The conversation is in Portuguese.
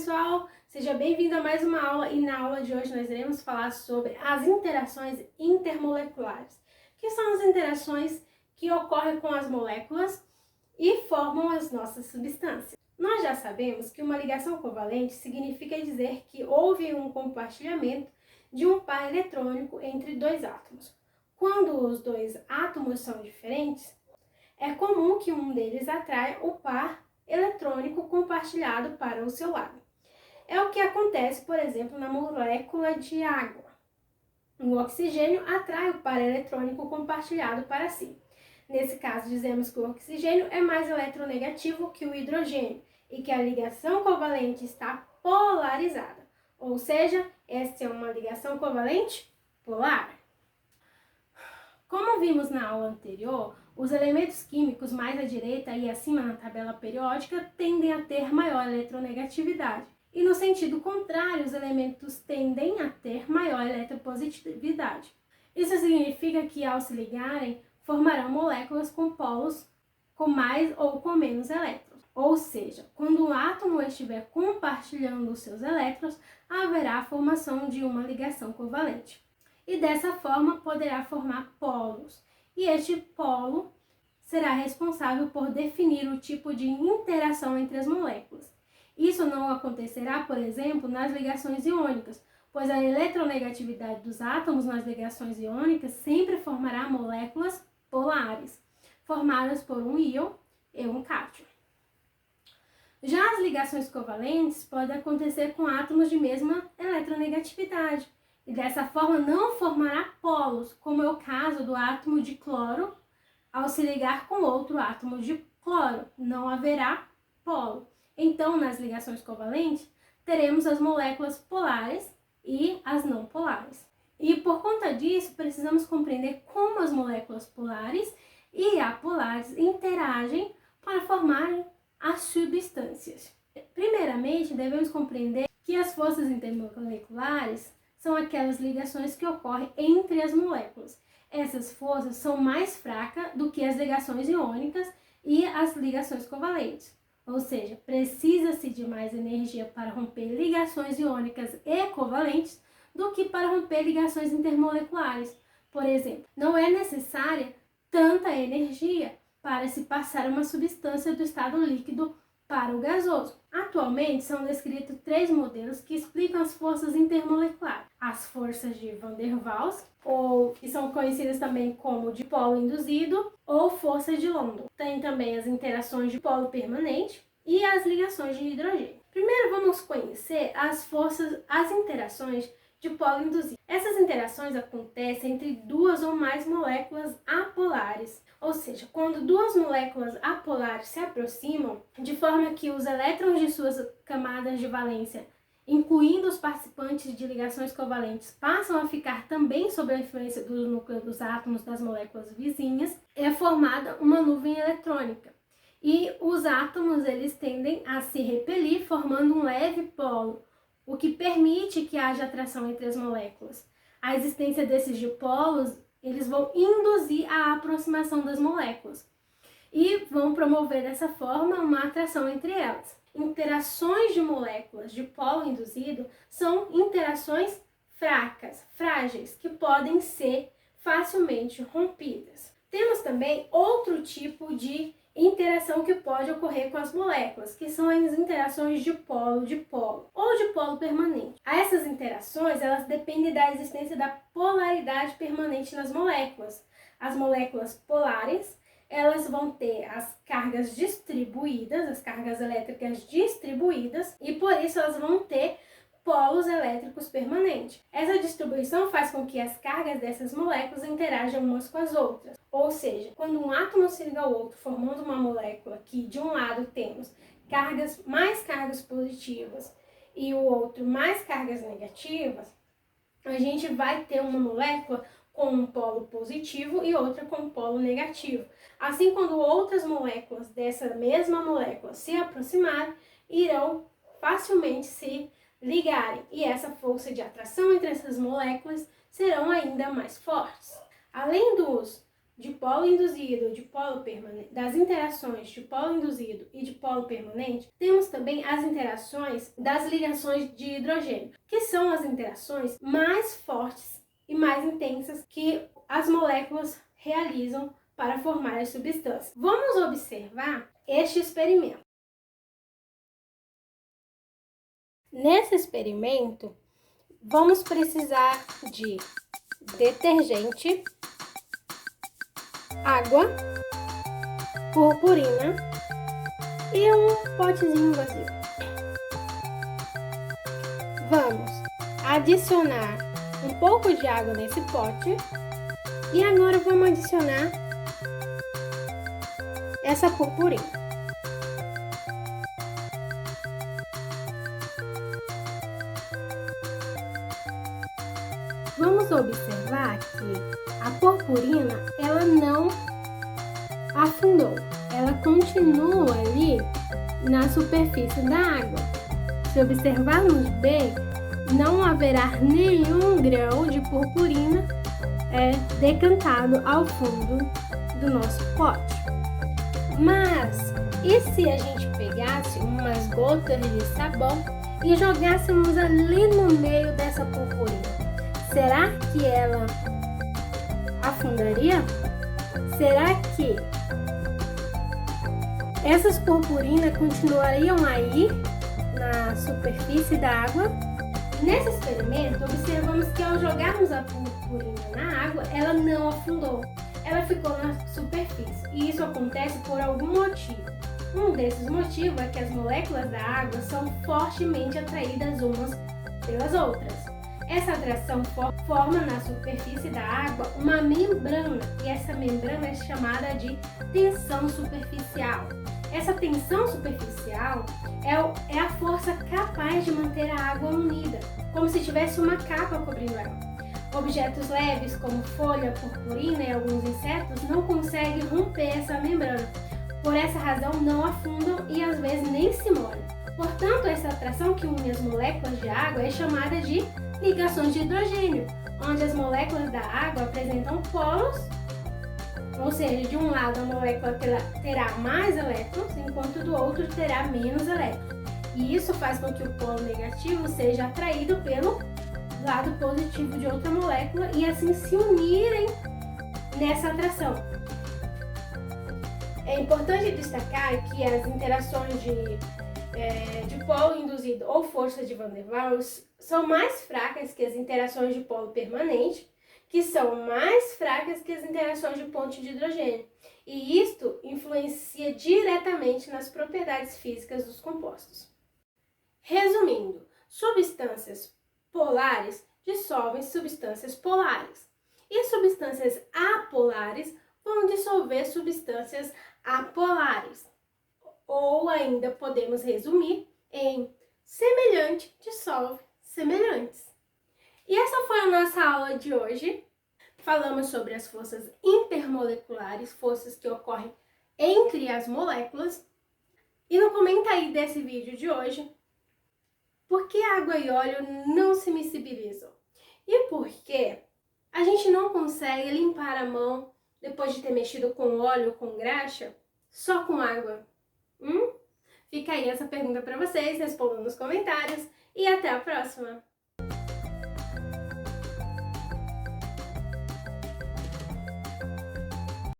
pessoal, seja bem-vindo a mais uma aula e na aula de hoje nós iremos falar sobre as interações intermoleculares, que são as interações que ocorrem com as moléculas e formam as nossas substâncias. Nós já sabemos que uma ligação covalente significa dizer que houve um compartilhamento de um par eletrônico entre dois átomos. Quando os dois átomos são diferentes, é comum que um deles atraia o par eletrônico compartilhado para o seu lado. É o que acontece, por exemplo, na molécula de água. O oxigênio atrai o par eletrônico compartilhado para si. Nesse caso, dizemos que o oxigênio é mais eletronegativo que o hidrogênio e que a ligação covalente está polarizada. Ou seja, esta é uma ligação covalente polar. Como vimos na aula anterior, os elementos químicos mais à direita e acima na tabela periódica tendem a ter maior eletronegatividade. E no sentido contrário, os elementos tendem a ter maior eletropositividade. Isso significa que, ao se ligarem, formarão moléculas com polos com mais ou com menos elétrons. Ou seja, quando o átomo estiver compartilhando os seus elétrons, haverá a formação de uma ligação covalente. E dessa forma poderá formar polos. E este polo será responsável por definir o tipo de interação entre as moléculas. Isso não acontecerá, por exemplo, nas ligações iônicas, pois a eletronegatividade dos átomos nas ligações iônicas sempre formará moléculas polares, formadas por um íon e um cátion. Já as ligações covalentes podem acontecer com átomos de mesma eletronegatividade, e dessa forma não formará polos, como é o caso do átomo de cloro ao se ligar com outro átomo de cloro. Não haverá polo. Então, nas ligações covalentes, teremos as moléculas polares e as não polares. E por conta disso, precisamos compreender como as moléculas polares e apolares interagem para formarem as substâncias. Primeiramente, devemos compreender que as forças intermoleculares são aquelas ligações que ocorrem entre as moléculas. Essas forças são mais fracas do que as ligações iônicas e as ligações covalentes. Ou seja, precisa-se de mais energia para romper ligações iônicas e covalentes do que para romper ligações intermoleculares. Por exemplo, não é necessária tanta energia para se passar uma substância do estado líquido para o gasoso. Atualmente são descritos 3 modelos que explicam as forças intermoleculares. As forças de Van der Waals, ou que são conhecidas também como dipolo induzido, ou forças de London. Tem também as interações de polo permanente e as ligações de hidrogênio. Primeiro vamos conhecer as interações de polo induzido. Essas interações acontecem entre 2 ou mais moléculas apolares, ou seja, quando 2 moléculas apolares se aproximam, de forma que os elétrons de suas camadas de valência, incluindo os participantes de ligações covalentes, passam a ficar também sob a influência do núcleo dos átomos das moléculas vizinhas, é formada uma nuvem eletrônica. E os átomos eles tendem a se repelir, formando um leve polo, o que permite que haja atração entre as moléculas. A existência desses dipolos, eles vão induzir a aproximação das moléculas e vão promover dessa forma uma atração entre elas. Interações de moléculas de polo induzido são interações fracas, frágeis, que podem ser facilmente rompidas. Temos também outro tipo de interação que pode ocorrer com as moléculas, que são as interações de polo ou de polo permanente. Essas interações, elas dependem da existência da polaridade permanente nas moléculas. As moléculas polares, elas vão ter as cargas distribuídas, as cargas elétricas distribuídas, e por isso elas vão ter polos elétricos permanentes. Essa distribuição faz com que as cargas dessas moléculas interajam umas com as outras. Ou seja, quando um átomo se liga ao outro, formando uma molécula que de um lado temos mais cargas positivas e o outro mais cargas negativas, a gente vai ter uma molécula com um polo positivo e outra com um polo negativo. Assim, quando outras moléculas dessa mesma molécula se aproximarem, irão facilmente se ligarem, e essa força de atração entre essas moléculas serão ainda mais fortes. Além dos polo induzido, de polo permanente, das interações de polo induzido e de polo permanente, temos também as interações das ligações de hidrogênio, que são as interações mais fortes e mais intensas que as moléculas realizam para formar as substâncias. Vamos observar este experimento. Nesse experimento, vamos precisar de detergente, água, purpurina e um potezinho vazio. Vamos adicionar um pouco de água nesse pote e agora vamos adicionar essa purpurina. Vamos observar que a purpurina, ela não afundou, ela continua ali na superfície da água. Se observarmos bem, não haverá nenhum grão de purpurina decantado ao fundo do nosso pote. Mas, e se a gente pegasse umas gotas de sabão e jogássemos ali no meio dessa purpurina? Será que ela afundaria? Será que essas purpurinas continuariam aí na superfície da água? Nesse experimento, observamos que ao jogarmos a purpurina na água, ela não afundou, ela ficou na superfície. E isso acontece por algum motivo. Um desses motivos é que as moléculas da água são fortemente atraídas umas pelas outras. Essa atração forma na superfície da água uma membrana, e essa membrana é chamada de tensão superficial. Essa tensão superficial é a força capaz de manter a água unida, como se tivesse uma capa cobrindo ela. Objetos leves, como folha, purpurina e alguns insetos, não conseguem romper essa membrana. Por essa razão, não afundam e às vezes nem se molham. Portanto, essa atração que une as moléculas de água é chamada de ligações de hidrogênio, onde as moléculas da água apresentam polos, ou seja, de um lado a molécula terá mais elétrons, enquanto do outro terá menos elétrons. E isso faz com que o polo negativo seja atraído pelo lado positivo de outra molécula e assim se unirem nessa atração. É importante destacar que as interações de polo induzido ou força de Van der Waals são mais fracas que as interações de polo permanente, que são mais fracas que as interações de ponte de hidrogênio. E isto influencia diretamente nas propriedades físicas dos compostos. Resumindo, substâncias polares dissolvem substâncias polares e substâncias apolares vão dissolver substâncias apolares. Ou ainda podemos resumir em semelhante dissolve semelhantes. E essa foi a nossa aula de hoje. Falamos sobre as forças intermoleculares, forças que ocorrem entre as moléculas. E no comentário desse vídeo de hoje, por que água e óleo não se miscibilizam? E por que a gente não consegue limpar a mão depois de ter mexido com óleo, com graxa, só com água? Fica aí essa pergunta para vocês, respondam nos comentários e até a próxima!